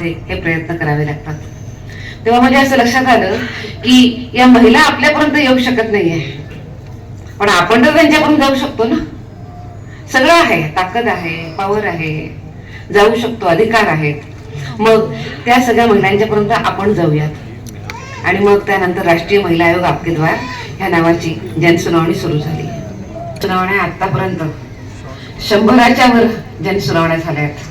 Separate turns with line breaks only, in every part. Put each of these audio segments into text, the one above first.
हे प्रयत्न करावे लागतात। तेव्हा म्हणजे असं लक्षात आलं की या महिला आपल्यापर्यंत येऊ शकत नाहीये, पण आपण तर त्यांच्यापर्यंत जाऊ शकतो ना। सगळं आहे, ताकद आहे, पॉवर आहे, जाऊ शकतो, अधिकार आहेत। मग त्या सगळ्या महिलांच्यापर्यंत आपण जाऊयात। आणि मग त्यानंतर राष्ट्रीय महिला आयोग आपके द्वार ह्या नावाची जनसुनावणी सुरू झाली। सुनावण्या आतापर्यंत 100च्या वर जनसुनावण्या झाल्या आहेत।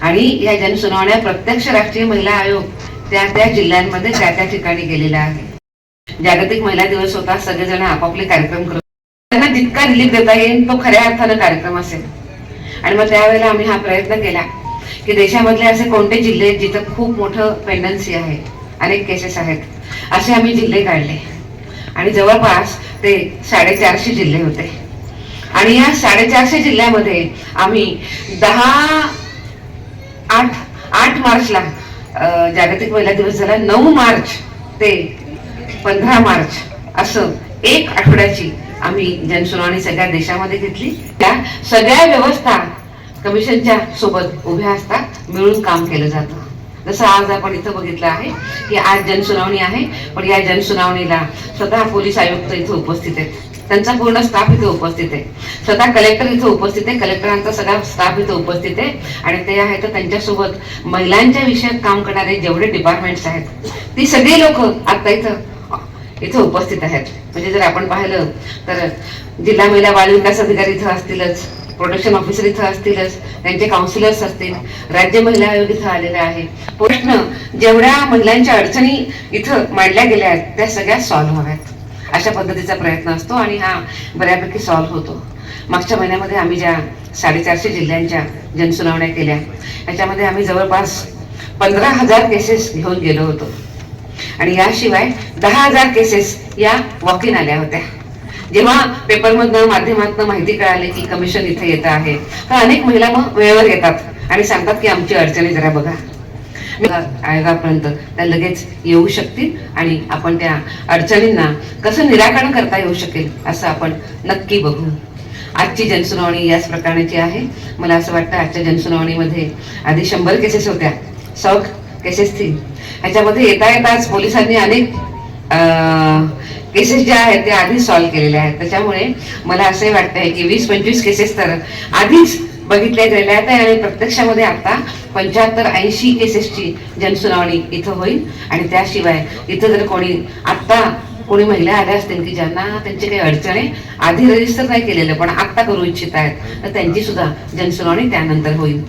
आणि या जनसुनावण्या प्रत्यक्ष राष्ट्रीय महिला आयोग त्या त्या जिल्ह्यांमध्ये त्या त्या ठिकाणी गेलेला आहे। जागतिक महिला दिवस होता, सगळेजण आपापले कार्यक्रम करत, त्यांना जितका रिलीफ देता येईल तो खऱ्या अर्थानं कार्यक्रम असेल। आणि मग त्यावेळेला आम्ही हा प्रयत्न केला की देशामधले असे कोणते जिल्हे जिथं खूप मोठं पेंडन्सी आहे, अनेक केसेस आहेत, असे आम्ही जिल्हे काढले। आणि जवळपास ते 450 जिल्हे होते। आणि या 450 जिल्ह्यामध्ये आम्ही 8 मार्चला जागतिक महिला दिवस झाला, 9 मार्च ते 15 मार्च असं 1 आठवड्याची आम्ही जनसुनावणी सगळ्या देशामध्ये घेतली। त्या सगळ्या व्यवस्था कमिशनच्या सोबत उभ्या असतात, मिळून काम केलं जातं। जसं आज आपण इथं बघितलं आहे की आज जनसुनावणी आहे, पण या जनसुनावणीला स्वतः पोलीस आयुक्त इथं उपस्थित आहेत, त्यांचा पूर्ण स्टाफ इथे उपस्थित आहे, स्वतः कलेक्टर इथे उपस्थित आहे, कलेक्टरांचा सगळा स्टाफ इथे उपस्थित आहे। आणि ते आहे तर त्यांच्यासोबत महिलांच्या विषयात काम करणारे जेवढे डिपार्टमेंट्स आहेत ती सगळी लोक आता इथं उपस्थित आहेत। म्हणजे जर आपण पाहिलं तर जिल्हा महिला बाल विकास अधिकारी इथं असतीलच, प्रोटेक्शन ऑफिसर इथं असतीलच, त्यांचे काउन्सिलर्स असतील, राज्य महिला आयोग इथं आलेला आहे। प्रश्न जेवढ्या महिलांच्या अडचणी इथं मांडल्या गेल्या आहेत त्या सगळ्या सॉल्व्ह व्हाव्यात अशा पद्धतीचा प्रयत्न असतो आणि हा बऱ्यापैकी सॉल्व्ह होतो। मागच्या महिन्यामध्ये आम्ही ज्या 450 जिल्ह्यांच्या जनसुनावण्या केल्या त्याच्यामध्ये आम्ही जवळपास 15,000 केसेस घेऊन गेलो होतो। आणि याशिवाय 10,000 केसेस या वॉक इन आल्या होत्या। जेव्हा पेपरमधनं माध्यमातनं माहिती कळाली की कमिशन इथे येत आहे तर अनेक महिला मग वेळेवर येतात आणि सांगतात की आमची अडचणी जरा बघा। आयोगापर्यंत त्या लगेच येऊ शकतील आणि आपण त्या अडचणींना कसं निराकरण करता येऊ शकेल असं आपण नक्की बघू। आजची जनसुनावणी याच प्रकारची आहे। मला असं वाटतं आजच्या जनसुनावणीमध्ये आधी 100 केसेस होत्या, 100 केसेस थी, ह्याच्यामध्ये येताच पोलिसांनी अनेक केसेस ज्या आहेत त्या आधीच सॉल्व्ह केलेल्या आहेत। त्याच्यामुळे मला असंही वाटतंय की 20-25 केसेस तर आधीच बघितल्या गेलेल्या आहेत आणि प्रत्यक्षामध्ये आता 75-80 केसेसची जनसुनावणी इथं होईल। आणि त्याशिवाय इथं जर कोणी महिला आल्या असतील की ज्यांना त्यांची काही अडचणी आधी रजिस्टर नाही केलेलं पण आत्ता करू इच्छित आहेत तर त्यांची सुद्धा जनसुनावणी त्यानंतर होईल।